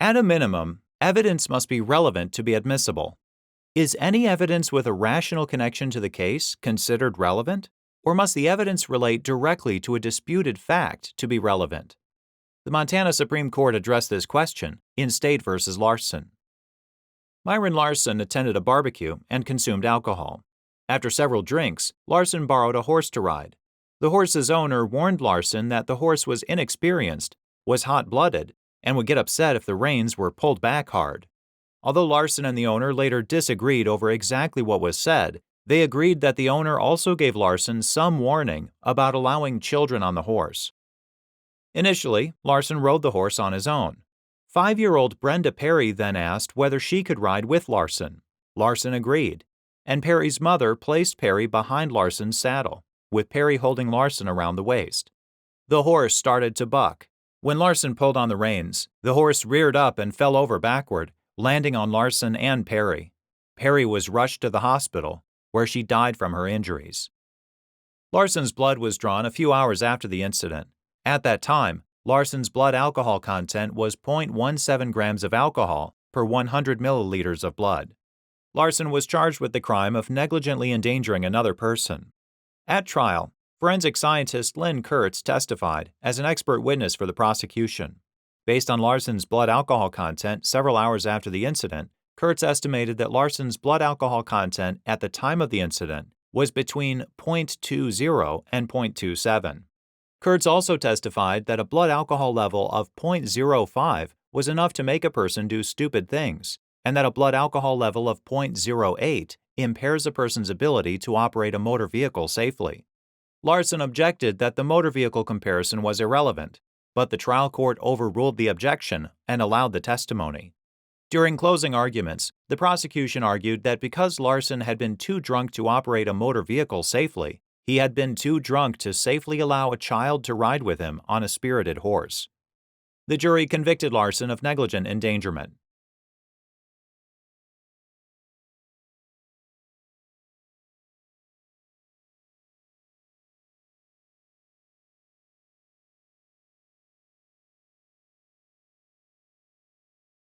At a minimum, evidence must be relevant to be admissible. Is any evidence with a rational connection to the case considered relevant, or must the evidence relate directly to a disputed fact to be relevant? The Montana Supreme Court addressed this question in State v. Larson. Myron Larson attended a barbecue and consumed alcohol. After several drinks, Larson borrowed a horse to ride. The horse's owner warned Larson that the horse was inexperienced, was hot-blooded, and would get upset if the reins were pulled back hard. Although Larson and the owner later disagreed over exactly what was said, they agreed that the owner also gave Larson some warning about allowing children on the horse. Initially, Larson rode the horse on his own. 5-year-old Brenda Perry then asked whether she could ride with Larson. Larson agreed, and Perry's mother placed Perry behind Larson's saddle, with Perry holding Larson around the waist. The horse started to buck. When Larson pulled on the reins, the horse reared up and fell over backward, landing on Larson and Perry. Perry was rushed to the hospital, where she died from her injuries. Larson's blood was drawn a few hours after the incident. At that time, Larson's blood alcohol content was 0.17 grams of alcohol per 100 milliliters of blood. Larson was charged with the crime of negligently endangering another person. At trial, forensic scientist Lynn Kurtz testified as an expert witness for the prosecution. Based on Larson's blood alcohol content several hours after the incident, Kurtz estimated that Larson's blood alcohol content at the time of the incident was between 0.20 and 0.27. Kurtz also testified that a blood alcohol level of 0.05 was enough to make a person do stupid things, and that a blood alcohol level of 0.08 impairs a person's ability to operate a motor vehicle safely. Larson objected that the motor vehicle comparison was irrelevant, but the trial court overruled the objection and allowed the testimony. During closing arguments, the prosecution argued that because Larson had been too drunk to operate a motor vehicle safely, he had been too drunk to safely allow a child to ride with him on a spirited horse. The jury convicted Larson of negligent endangerment.